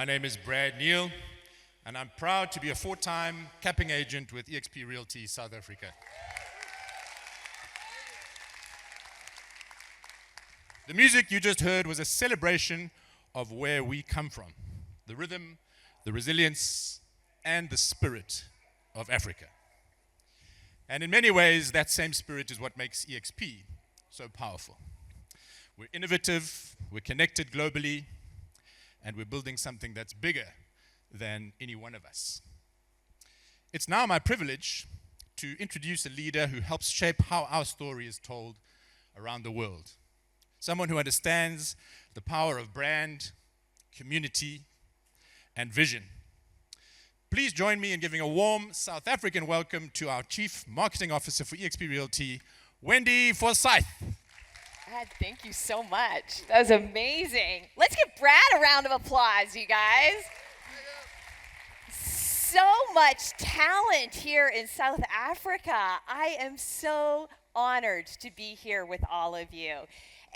My name is Brad Neal, and I'm proud to be a 4-time capping agent with eXp Realty South Africa. The music you just heard was a celebration of where we come from, the rhythm, the resilience, and the spirit of Africa. And in many ways, that same spirit is what makes eXp so powerful. We're innovative, we're connected globally, and we're building something that's bigger than any one of us. It's now my privilege to introduce a leader who helps shape how our story is told around the world. Someone who understands the power of brand, community, and vision. Please join me in giving a warm South African welcome to our Chief Marketing Officer for eXp Realty, Wendy Forsythe. Brad, thank you so much. That was amazing. Let's give Brad a round of applause, you guys. So much talent here in South Africa. I am so honored to be here with all of you.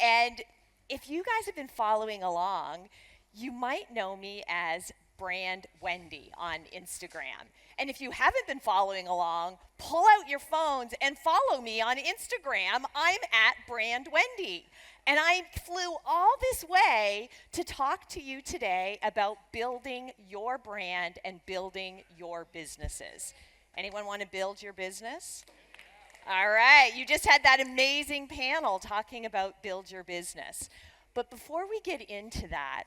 And if you guys have been following along, you might know me as Brand Wendy on Instagram. And if you haven't been following along, pull out your phones and follow me on Instagram. I'm at Brand Wendy. And I flew all this way to talk to you today about building your brand and building your businesses. Anyone want to build your business? All right, you just had that amazing panel talking about build your business. But before we get into that,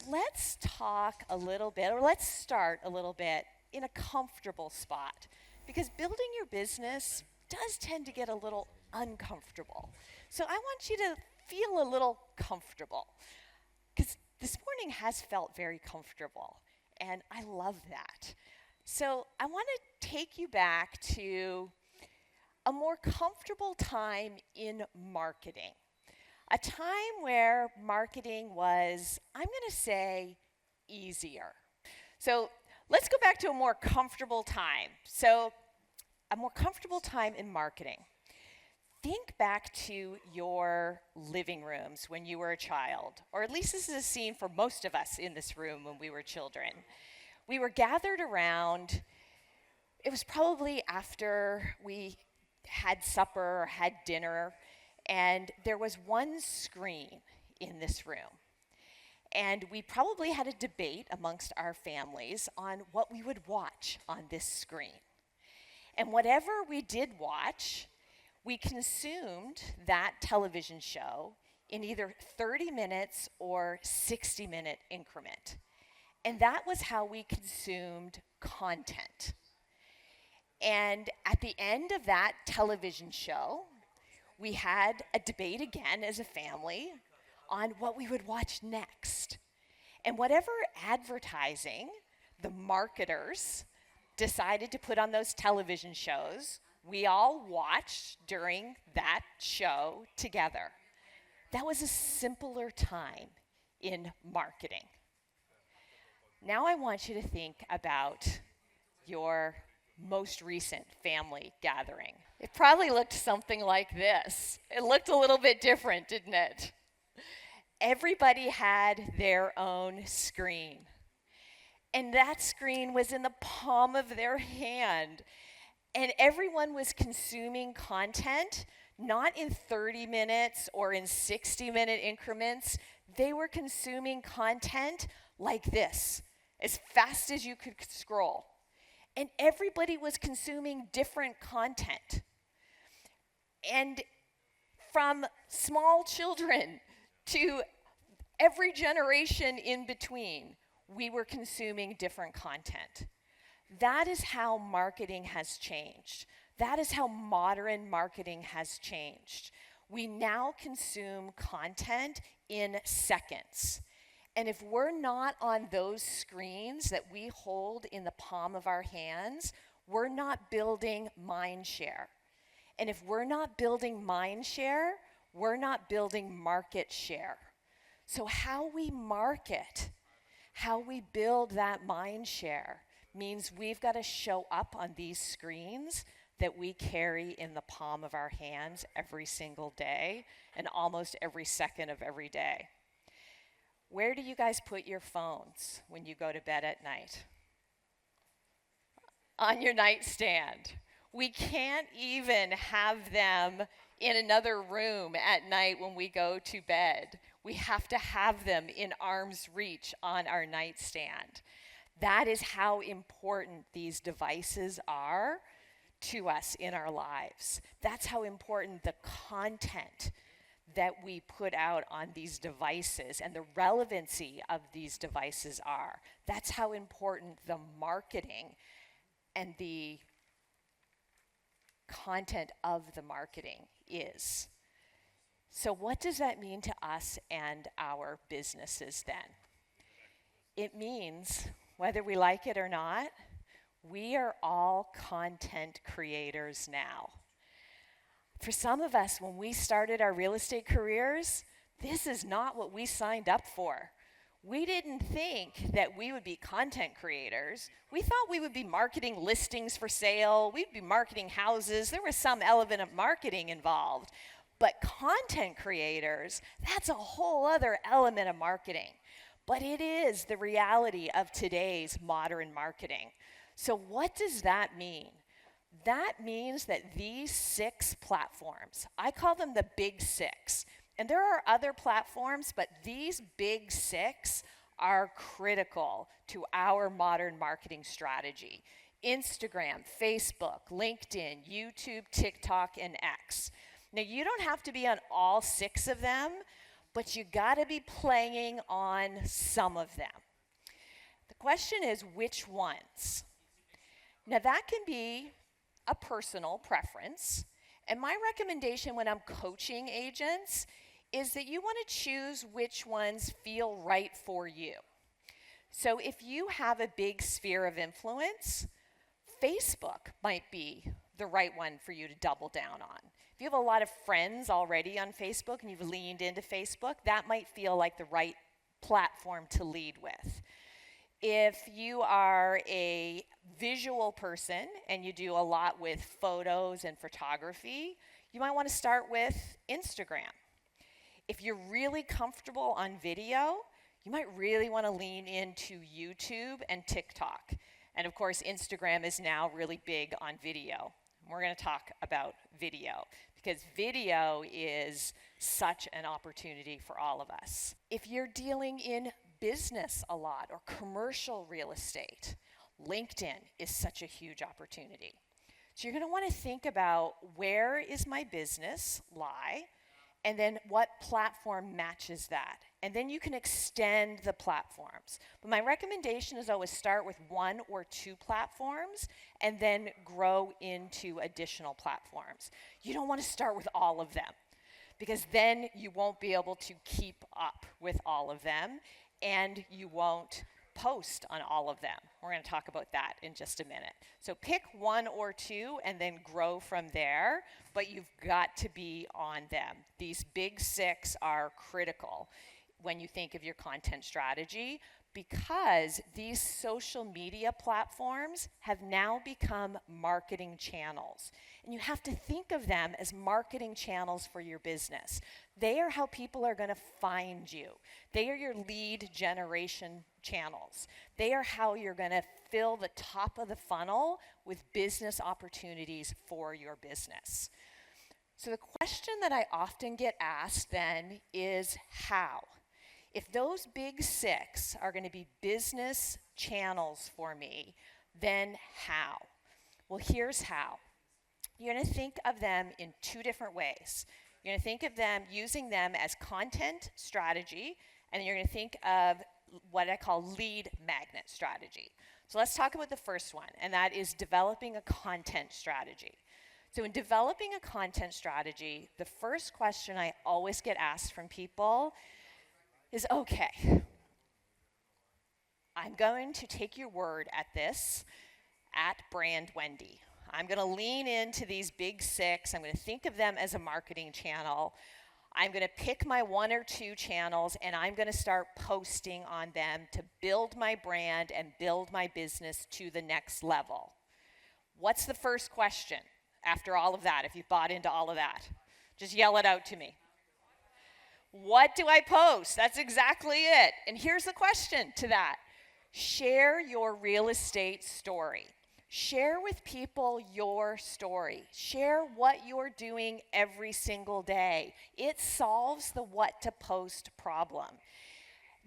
let's talk a little bit, or let's start a little bit in a comfortable spot, because building your business does tend to get a little uncomfortable. So I want you to feel a little comfortable, because this morning has felt very comfortable, and I love that. So I want to take you back to a more comfortable time in marketing. A time where marketing was, I'm going to say, easier. So let's go back to a more comfortable time. So a more comfortable time in marketing. Think back to your living rooms when you were a child, or at least this is a scene for most of us in this room when we were children. We were gathered around. It was probably after we had supper or had dinner, and there was one screen in this room. And we probably had a debate amongst our families on what we would watch on this screen. And whatever we did watch, we consumed that television show in either 30 minutes or 60-minute increment. And that was how we consumed content. And at the end of that television show, we had a debate again as a family on what we would watch next. And whatever advertising the marketers decided to put on those television shows, we all watched during that show together. That was a simpler time in marketing. Now I want you to think about your most recent family gathering. It probably looked something like this. It looked a little bit different, didn't it? Everybody had their own screen. And that screen was in the palm of their hand. And everyone was consuming content, not in 30 minutes or in 60-minute increments. They were consuming content like this, as fast as you could scroll. And everybody was consuming different content. And from small children to every generation in between, we were consuming different content. That is how marketing has changed. That is how modern marketing has changed. We now consume content in seconds. And if we're not on those screens that we hold in the palm of our hands, we're not building mindshare. And if we're not building mindshare, we're not building market share. So how we market, how we build that mindshare means we've got to show up on these screens that we carry in the palm of our hands every single day and almost every second of every day. Where do you guys put your phones when you go to bed at night? On your nightstand. We can't even have them in another room at night when we go to bed. We have to have them in arm's reach on our nightstand. That is how important these devices are to us in our lives. That's how important the content that we put out on these devices and the relevancy of these devices are. That's how important the marketing and the content of the marketing is. So what does that mean to us and our businesses then? It means, whether we like it or not, we are all content creators now. For some of us, when we started our real estate careers, this is not what we signed up for. We didn't think that we would be content creators. We thought we would be marketing listings for sale. We'd be marketing houses. There was some element of marketing involved. But content creators, that's a whole other element of marketing. But it is the reality of today's modern marketing. So what does that mean? That means that these 6 platforms, I call them the big 6. And there are other platforms, but these big 6 are critical to our modern marketing strategy. Instagram, Facebook, LinkedIn, YouTube, TikTok, and X. Now, you don't have to be on all 6 of them, but you gotta be playing on some of them. The question is, which ones? Now, that can be a personal preference. And my recommendation when I'm coaching agents is that you want to choose which ones feel right for you. So if you have a big sphere of influence, Facebook might be the right one for you to double down on. If you have a lot of friends already on Facebook and you've leaned into Facebook, that might feel like the right platform to lead with. If you are a visual person and you do a lot with photos and photography, you might want to start with Instagram. If you're really comfortable on video, you might really want to lean into YouTube and TikTok. And of course, Instagram is now really big on video. We're going to talk about video because video is such an opportunity for all of us. If you're dealing in business a lot or commercial real estate, LinkedIn is such a huge opportunity. So you're going to want to think about, where is my business lie, and then what platform matches that. And then you can extend the platforms. But my recommendation is always start with 1 or 2 platforms and then grow into additional platforms. You don't want to start with all of them, because then you won't be able to keep up with all of them and you won't post on all of them. We're going to talk about that in just a minute. So pick 1 or 2 and then grow from there, but you've got to be on them. These big 6 are critical when you think of your content strategy, because these social media platforms have now become marketing channels. And you have to think of them as marketing channels for your business. They are how people are going to find you. They are your lead generation channels. They are how you're going to fill the top of the funnel with business opportunities for your business. So the question that I often get asked then is, how? If those big 6 are going to be business channels for me, then how? Well, here's how. You're going to think of them in 2 different ways. You're going to think of them, using them as content strategy, and you're going to think of what I call lead magnet strategy. So let's talk about the first one, and that is developing a content strategy. So in developing a content strategy, the first question I always get asked from people is, okay, I'm going to take your word at this, at brand Wendy. I'm going to lean into these big 6. I'm going to think of them as a marketing channel. I'm going to pick my 1 or 2 channels and I'm going to start posting on them to build my brand and build my business to the next level. What's the first question after all of that, if you've bought into all of that? Just yell it out to me. What do I post? That's exactly it. And here's the question to that. Share your real estate story. Share with people your story. Share what you're doing every single day. It solves the what to post problem.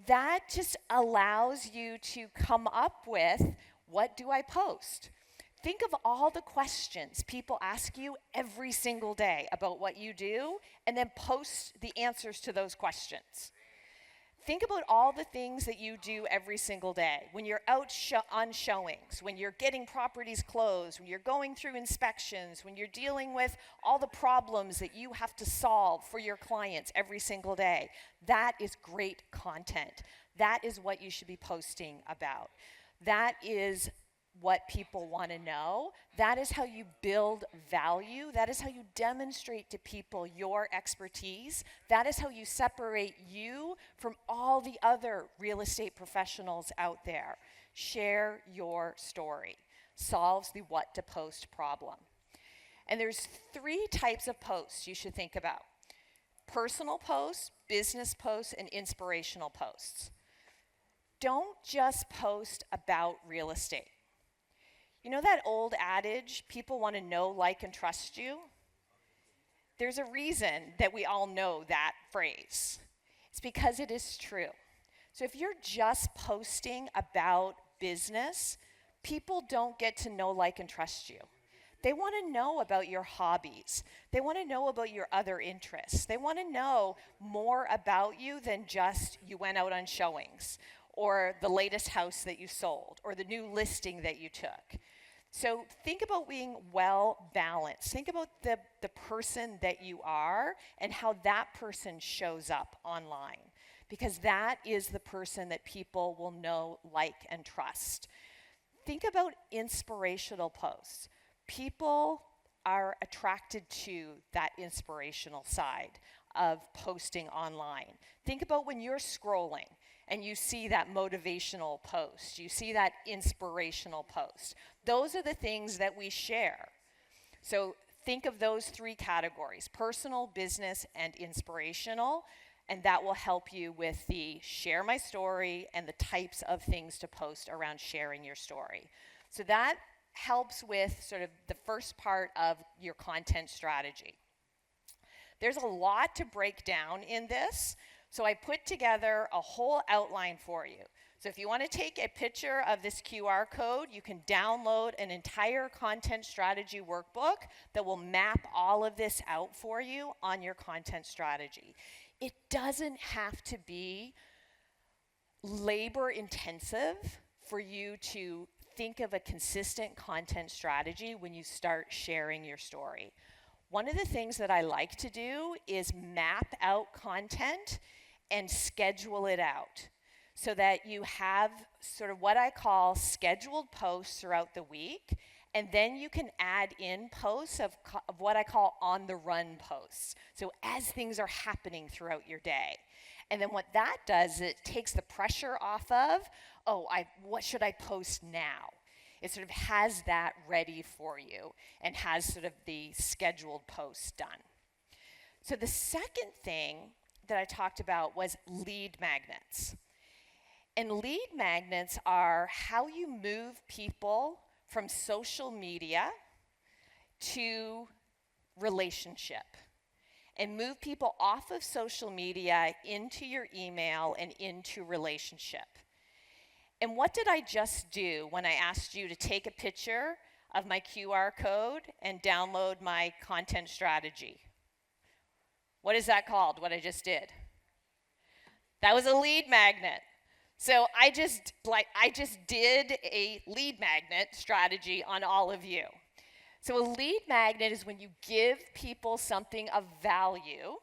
That just allows you to come up with, what do I post? Think of all the questions people ask you every single day about what you do, and then post the answers to those questions. Think about all the things that you do every single day. When you're out on showings, when you're getting properties closed, when you're going through inspections, when you're dealing with all the problems that you have to solve for your clients every single day. That is great content. That is what you should be posting about. That is what people want to know. That is how you build value. That is how you demonstrate to people your expertise. That is how you separate you from all the other real estate professionals out there. Share your story. Solves the what to post problem. And there's 3 types of posts you should think about. Personal posts, business posts, and inspirational posts. Don't just post about real estate. You know that old adage, people want to know, like, and trust you? There's a reason that we all know that phrase. It's because it is true. So if you're just posting about business, people don't get to know, like, and trust you. They want to know about your hobbies. They want to know about your other interests. They want to know more about you than just you went out on showings, or the latest house that you sold, or the new listing that you took. So think about being well balanced. Think about the person that you are and how that person shows up online, because that is the person that people will know, like, and trust. Think about inspirational posts. People are attracted to that inspirational side of posting online. Think about when you're scrolling and you see that motivational post, you see that inspirational post. Those are the things that we share. So think of those 3 categories: personal, business, and inspirational, and that will help you with the share my story and the types of things to post around sharing your story. So that helps with sort of the first part of your content strategy. There's a lot to break down in this, so I put together a whole outline for you. So if you want to take a picture of this QR code, you can download an entire content strategy workbook that will map all of this out for you on your content strategy. It doesn't have to be labor intensive for you to think of a consistent content strategy when you start sharing your story. One of the things that I like to do is map out content and schedule it out so that you have sort of what I call scheduled posts throughout the week, and then you can add in posts of what I call on-the-run posts, so as things are happening throughout your day. And then what that does, it takes the pressure off of, what should I post now? It sort of has that ready for you and has sort of the scheduled posts done. So the second thing that I talked about was lead magnets. And lead magnets are how you move people from social media to relationship, and move people off of social media into your email and into relationship. And what did I just do when I asked you to take a picture of my QR code and download my content strategy? What is that called, what I just did? That was a lead magnet. So I just did a lead magnet strategy on all of you. So a lead magnet is when you give people something of value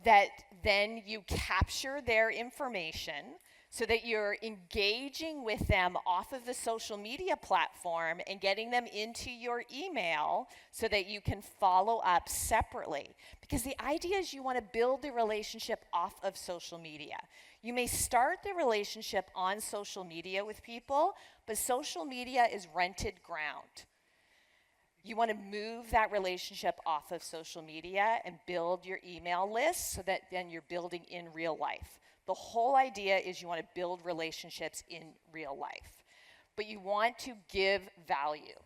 that then you capture their information so that you're engaging with them off of the social media platform and getting them into your email so that you can follow up separately. Because the idea is you want to build the relationship off of social media. You may start the relationship on social media with people, but social media is rented ground. You want to move that relationship off of social media and build your email list so that then you're building in real life. The whole idea is you want to build relationships in real life, but you want to give value.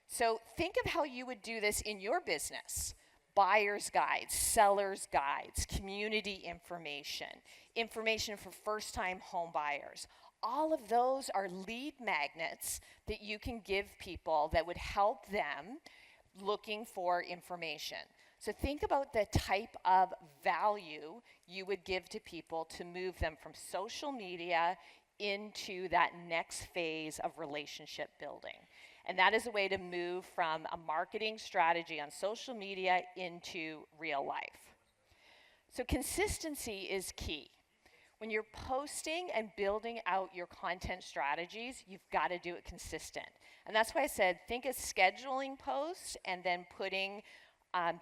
So think of how you would do this in your business. Buyer's guides, seller's guides, community information, information for first-time home buyers. All of those are lead magnets that you can give people that would help them looking for information. So think about the type of value you would give to people to move them from social media into that next phase of relationship building. And that is a way to move from a marketing strategy on social media into real life. So consistency is key. When you're posting and building out your content strategies, you've got to do it consistent. And that's why I said think of scheduling posts and then putting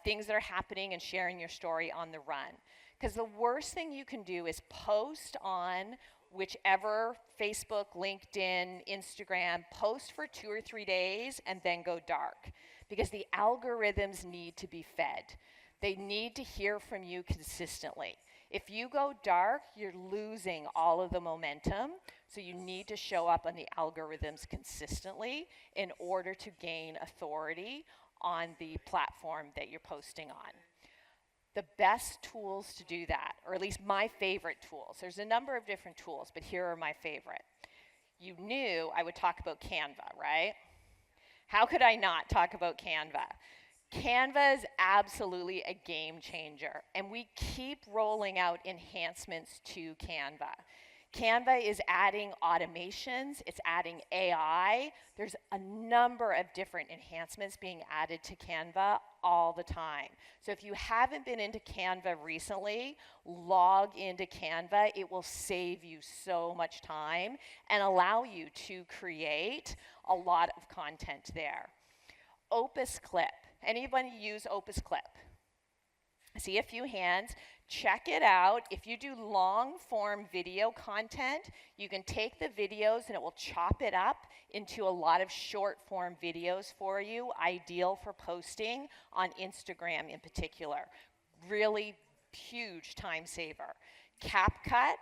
things that are happening and sharing your story on the run. Because the worst thing you can do is post on whichever Facebook, LinkedIn, Instagram, post for 2 or 3 days and then go dark. Because the algorithms need to be fed. They need to hear from you consistently. If you go dark, you're losing all of the momentum, so you need to show up on the algorithms consistently in order to gain authority on the platform that you're posting on. The best tools to do that, or at least my favorite tools, there's a number of different tools, but here are my favorite. You knew I would talk about Canva, right? How could I not talk about Canva? Canva is absolutely a game changer, and we keep rolling out enhancements to Canva. Canva is adding automations, it's adding AI. There's a number of different enhancements being added to Canva all the time. So if you haven't been into Canva recently, log into Canva. It will save you so much time and allow you to create a lot of content there. Opus Clip. Anybody use Opus Clip? I see a few hands. Check it out. If you do long form video content, you can take the videos and it will chop it up into a lot of short form videos for you, ideal for posting on Instagram in particular. Really huge time saver. CapCut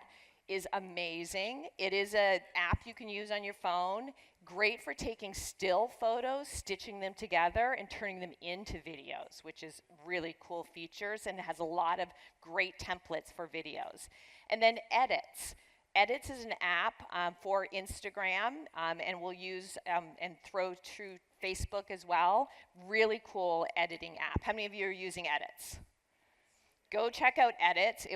is amazing. It is an app you can use on your phone. Great for taking still photos, stitching them together, and turning them into videos, which is really cool features and has a lot of great templates for videos. And then Edits. Edits is an app for Instagram, and we'll use and throw through Facebook as well. Really cool editing app. How many of you are using Edits? Go check out Edits.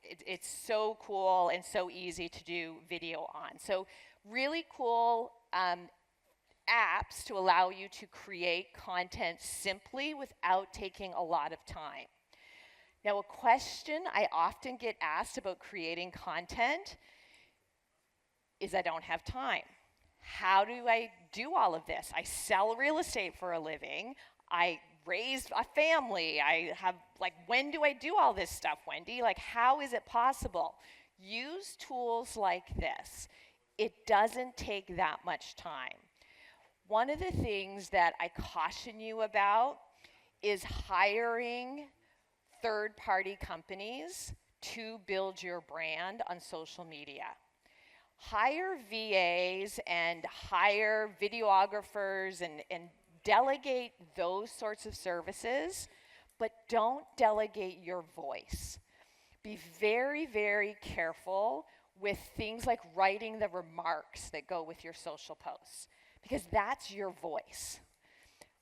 It's so cool and so easy to do video on. So really cool apps to allow you to create content simply without taking a lot of time. Now, a question I often get asked about creating content is I don't have time. How do I do all of this? I sell real estate for a living. I raised a family. I have, when do I do all this stuff, Wendy? How is it possible? Use tools like this. It doesn't take that much time. One of the things that I caution you about is hiring third-party companies to build your brand on social media. Hire VAs and hire videographers and delegate those sorts of services, but don't delegate your voice. Be very, very careful with things like writing the remarks that go with your social posts, because that's your voice.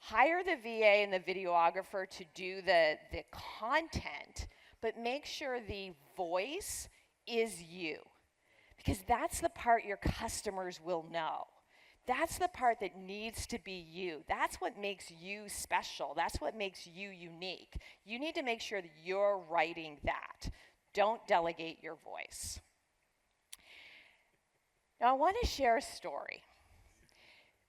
Hire the VA and the videographer to do the content, but make sure the voice is you, because that's the part your customers will know. That's the part that needs to be you. That's what makes you special. That's what makes you unique. You need to make sure that you're writing that. Don't delegate your voice. Now, I want to share a story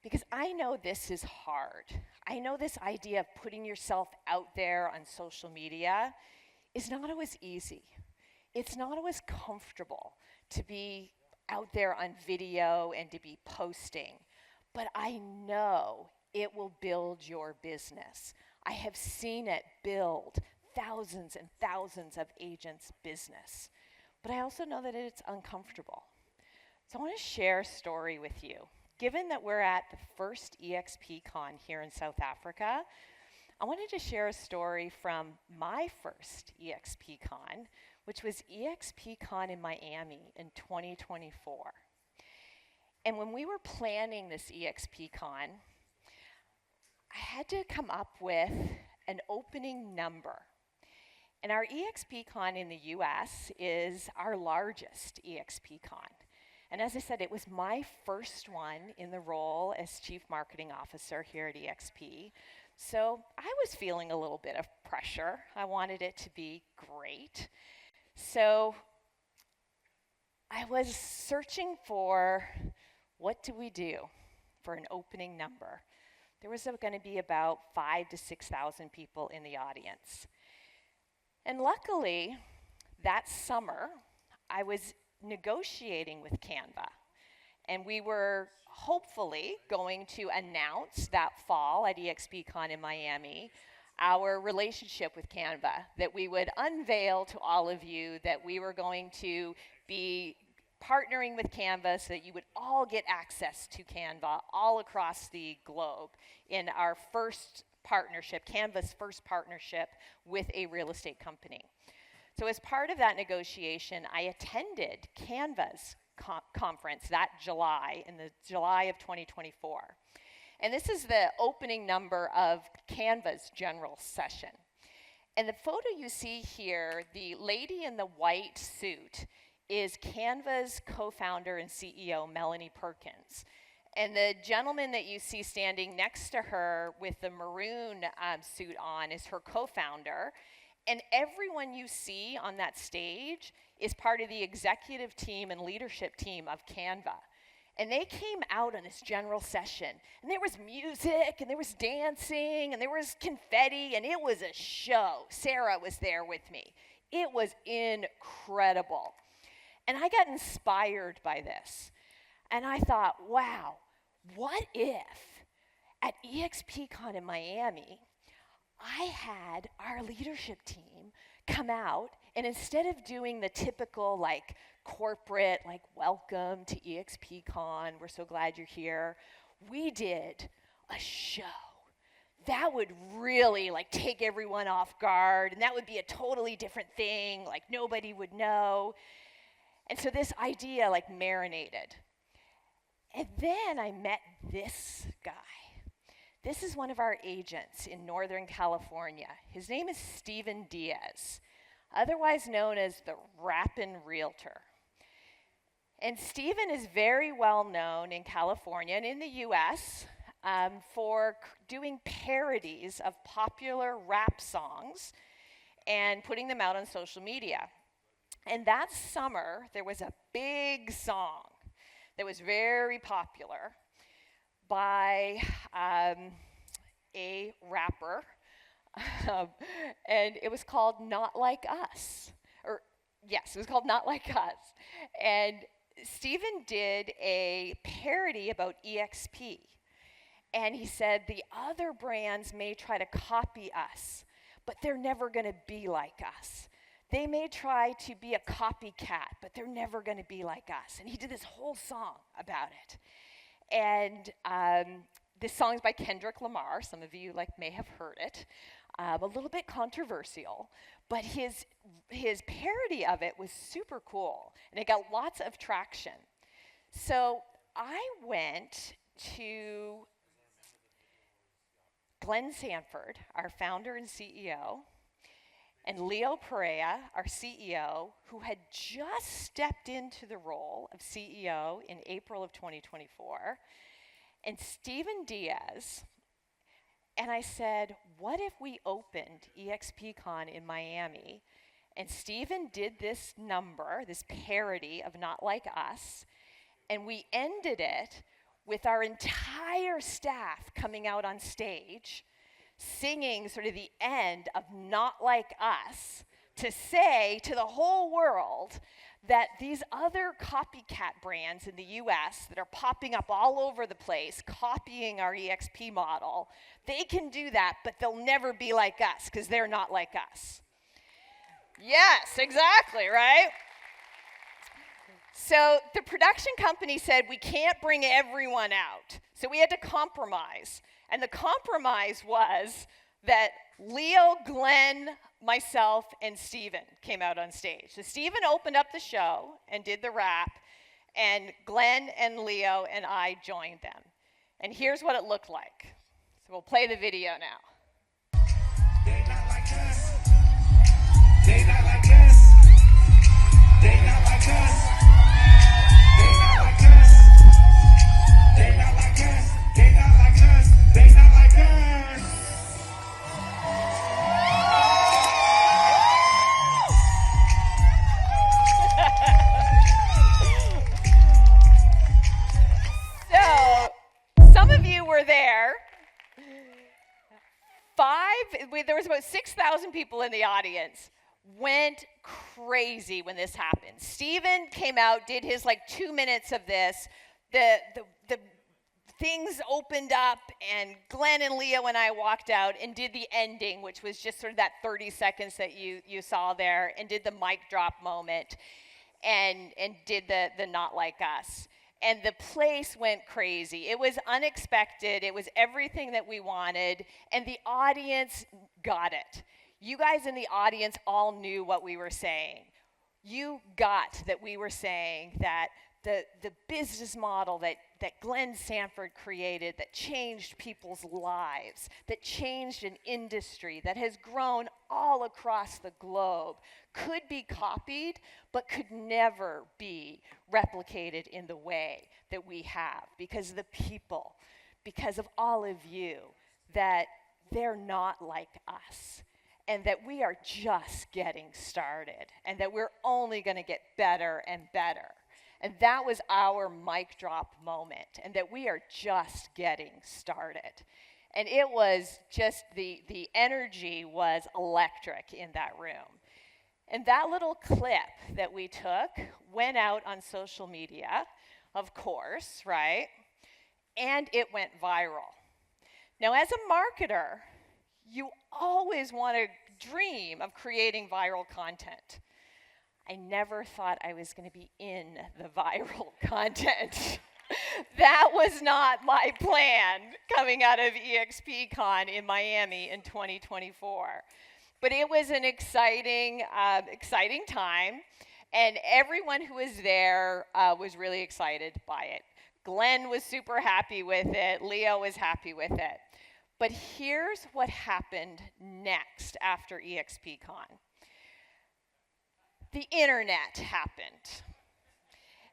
because I know this is hard. I know this idea of putting yourself out there on social media is not always easy. It's not always comfortable to be out there on video and to be posting. But I know it will build your business. I have seen it build thousands and thousands of agents' business. But I also know that it's uncomfortable. So I want to share a story with you. Given that we're at the first eXpcon here in South Africa, I wanted to share a story from my first eXpcon, which was eXpcon in Miami in 2024. And when we were planning this eXpcon, I had to come up with an opening number. And our eXpcon in the US is our largest eXpcon. And as I said, it was my first one in the role as Chief Marketing Officer here at eXp. So I was feeling a little bit of pressure. I wanted it to be great. So I was searching for what do we do for an opening number. There was going to be about 5,000 to 6,000 people in the audience. And luckily, that summer, I was negotiating with Canva. And we were hopefully going to announce that fall at eXpcon in Miami our relationship with Canva, that we would unveil to all of you that we were going to be partnering with Canva so that you would all get access to Canva all across the globe in our first partnership, Canva's first partnership with a real estate company. So as part of that negotiation, I attended Canva's conference that July, in the July of 2024. And this is the opening number of Canva's general session. And the photo you see here, the lady in the white suit, is Canva's co-founder and CEO, Melanie Perkins. And the gentleman that you see standing next to her with the maroon suit on is her co-founder. And everyone you see on that stage is part of the executive team and leadership team of Canva. And they came out on this general session, and there was music, and there was dancing, and there was confetti, and it was a show. Sarah was there with me. It was incredible. And I got inspired by this. And I thought, wow, what if at eXpcon in Miami, I had our leadership team come out, and instead of doing the typical like corporate, like welcome to eXpcon, we're so glad you're here, we did a show. That would really like take everyone off guard, and that would be a totally different thing, like nobody would know. And so this idea like marinated. And then I met this guy. This is one of our agents in Northern California. His name is Steven Diaz, otherwise known as the Rappin' Realtor. And Steven is very well known in California and in the US for doing parodies of popular rap songs and putting them out on social media. And that summer, there was a big song that was very popular by a rapper, and it was called Not Like Us. Or, yes, it was called Not Like Us. And Steven did a parody about EXP. And he said, the other brands may try to copy us, but they're never going to be like us. They may try to be a copycat, but they're never going to be like us. And he did this whole song about it. And this song is by Kendrick Lamar. Some of you may have heard it. A little bit controversial, but his parody of it was super cool, and it got lots of traction. So I went to Glenn Sanford, our founder and CEO, and Leo Perea, our CEO, who had just stepped into the role of CEO in April of 2024, and Steven Diaz. And I said, what if we opened eXpcon in Miami, and Steven did this number, this parody of Not Like Us, and we ended it with our entire staff coming out on stage, singing sort of the end of Not Like Us to say to the whole world that these other copycat brands in the US that are popping up all over the place, copying our EXP model, they can do that, but they'll never be like us because they're not like us. Yes, exactly, right? So the production company said we can't bring everyone out. So we had to compromise. And the compromise was that Leo, Glenn, myself, and Steven came out on stage. So Steven opened up the show and did the rap, and Glenn and Leo and I joined them. And here's what it looked like. So we'll play the video now. They not like us. They not like us. They not like us. They not like us. They not like us. They not like us. They not like us. So, some of you were there. There was about 6,000 people in the audience. Went crazy when this happened. Steven came out, did his like 2 minutes of this. The things opened up, and Glenn and Leo and I walked out and did the ending, which was just sort of that 30 seconds that you saw there, and did the mic drop moment, and did the not like us. And the place went crazy. It was unexpected. It was everything that we wanted, and the audience got it. You guys in the audience all knew what we were saying. You got that we were saying that the business model that Glenn Sanford created, that changed people's lives, that changed an industry, that has grown all across the globe, could be copied, but could never be replicated in the way that we have, because of the people, because of all of you, that they're not like us, and that we are just getting started, and that we're only going to get better and better. And that was our mic drop moment, and that we are just getting started. And it was just, the energy was electric in that room. And that little clip that we took went out on social media, of course, right? And it went viral. Now, as a marketer, you always want to dream of creating viral content. I never thought I was going to be in the viral content. That was not my plan coming out of eXpcon in Miami in 2024. But it was an exciting time, and everyone who was there was really excited by it. Glenn was super happy with it. Leo was happy with it. But here's what happened next after eXpcon. The internet happened.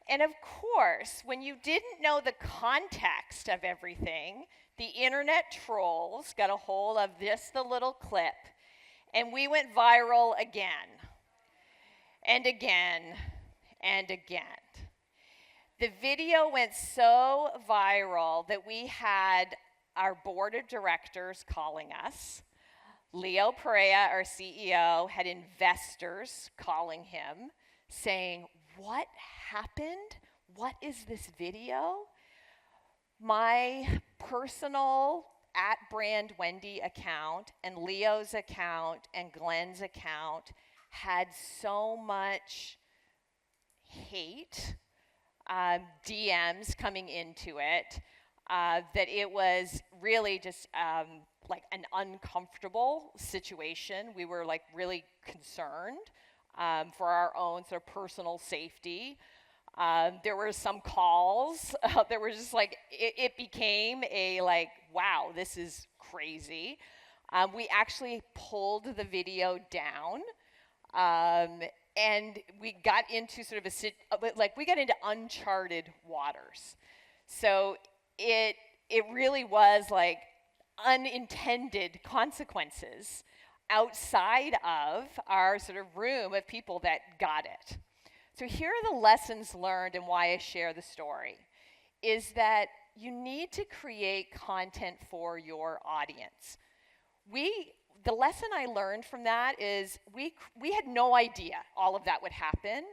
And of course, when you didn't know the context of everything, the internet trolls got a hold of the little clip, and we went viral again, and again, and again. The video went so viral that we had our board of directors calling us. Leo Perea, our CEO, had investors calling him, saying, "What happened? What is this video?" My personal @BrandWendy account and Leo's account and Glenn's account had so much hate, DMs coming into it, that it was really just like an uncomfortable situation. We were like really concerned for our own sort of personal safety. There were some calls. There was just like, it became a like, wow, this is crazy. We actually pulled the video down, and we got into sort of we got into uncharted waters. So it really was like unintended consequences outside of our sort of room of people that got it. So here are the lessons learned and why I share the story, is that you need to create content for your audience. the lesson I learned from that is we had no idea all of that would happen,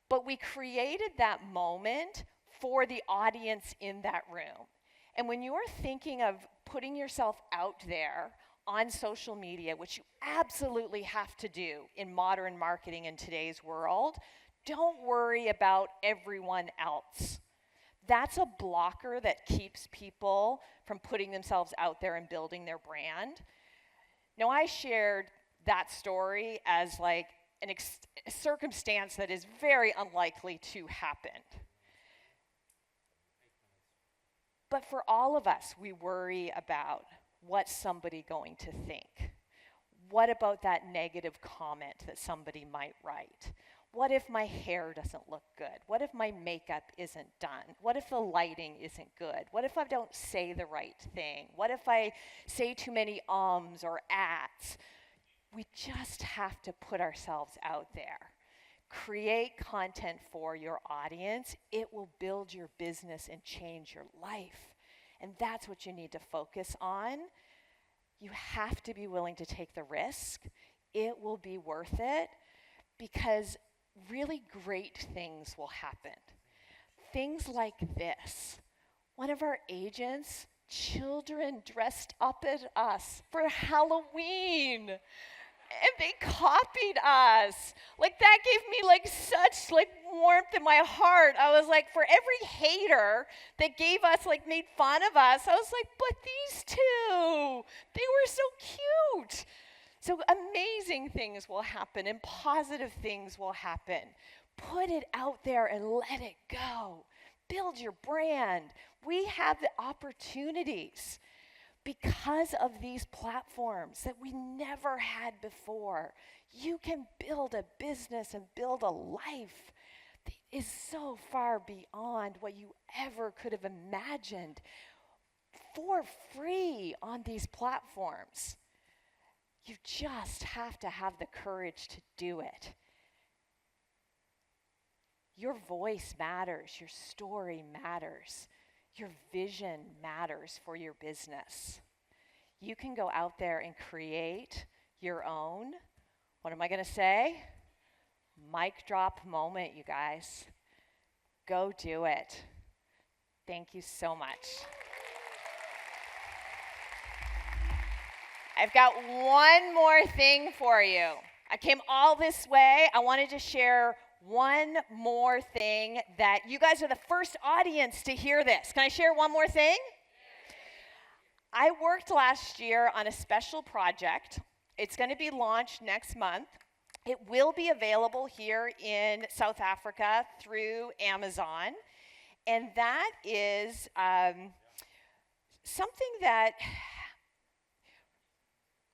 but we created that moment for the audience in that room. And when you're thinking of putting yourself out there on social media, which you absolutely have to do in modern marketing in today's world, don't worry about everyone else. That's a blocker that keeps people from putting themselves out there and building their brand. Now, I shared that story as like a circumstance that is very unlikely to happen. But for all of us, we worry about what's somebody going to think. What about that negative comment that somebody might write? What if my hair doesn't look good? What if my makeup isn't done? What if the lighting isn't good? What if I don't say the right thing? What if I say too many ums or ats? We just have to put ourselves out there. Create content for your audience. It will build your business and change your life. And that's what you need to focus on. You have to be willing to take the risk. It will be worth it because really great things will happen. Things like this. One of our agents, children dressed up as us for Halloween. And they copied us. Like, that gave me like such like warmth in my heart. I was like, for every hater that gave us, like, made fun of us, I was like, but these two, they were so cute. So amazing things will happen and positive things will happen. Put it out there and let it go. Build your brand. We have the opportunities because of these platforms that we never had before. You can build a business and build a life that is so far beyond what you ever could have imagined for free on these platforms. You just have to have the courage to do it. Your voice matters. Your story matters. Your vision matters for your business. You can go out there and create your own, what am I going to say? Mic drop moment, you guys. Go do it. Thank you so much. I've got one more thing for you. I came all this way. I wanted to share one more thing that you guys are the first audience to hear this. Can I share one more thing? I worked last year on a special project. It's going to be launched next month. It will be available here in South Africa through Amazon. And that is something that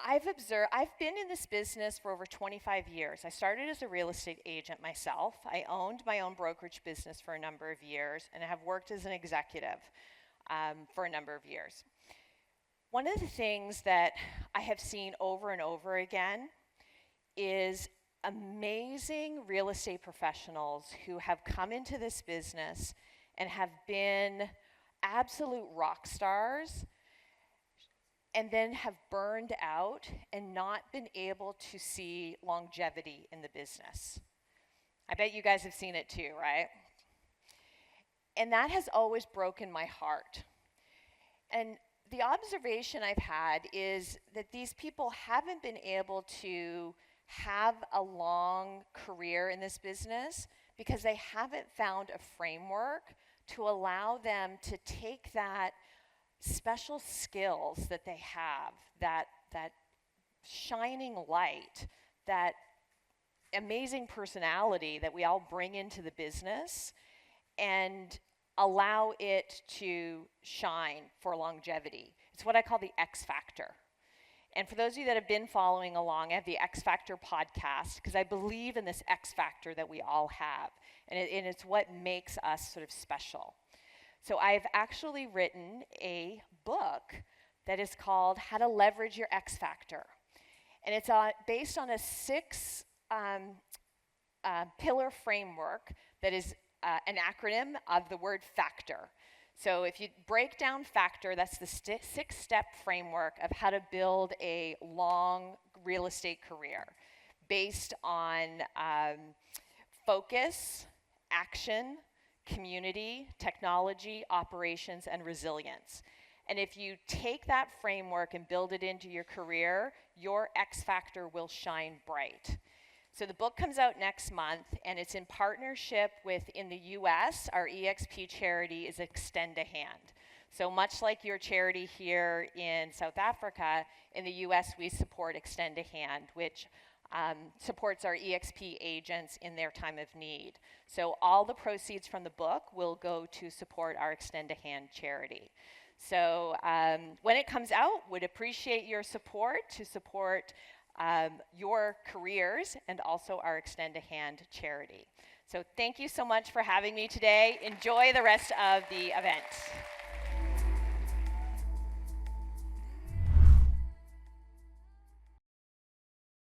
I've observed. I've been in this business for over 25 years. I started as a real estate agent myself. I owned my own brokerage business for a number of years, and I have worked as an executive for a number of years. One of the things that I have seen over and over again is amazing real estate professionals who have come into this business and have been absolute rock stars and then have burned out and not been able to see longevity in the business. I bet you guys have seen it too, right? And that has always broken my heart. And the observation I've had is that these people haven't been able to have a long career in this business because they haven't found a framework to allow them to take that special skills that they have, that shining light, that amazing personality that we all bring into the business, and allow it to shine for longevity. It's what I call the X Factor. And for those of you that have been following along, I have the X Factor podcast because I believe in this X Factor that we all have, and it's what makes us sort of special. So I've actually written a book that is called How to Leverage Your X Factor. And it's based on a 6 pillar framework that is an acronym of the word factor. So if you break down Factor, that's the six-step framework of how to build a long real estate career based on focus, action, community, technology, operations, and resilience. And if you take that framework and build it into your career, your X factor will shine bright. So the book comes out next month, and it's in partnership with, in the US, our EXP charity is Extend a Hand. So much like your charity here in South Africa, in the US we support Extend a Hand, which supports our EXP agents in their time of need. So all the proceeds from the book will go to support our Extend a Hand charity. So when it comes out, would appreciate your support to support your careers and also our Extend a Hand charity. So thank you so much for having me today. Enjoy the rest of the event.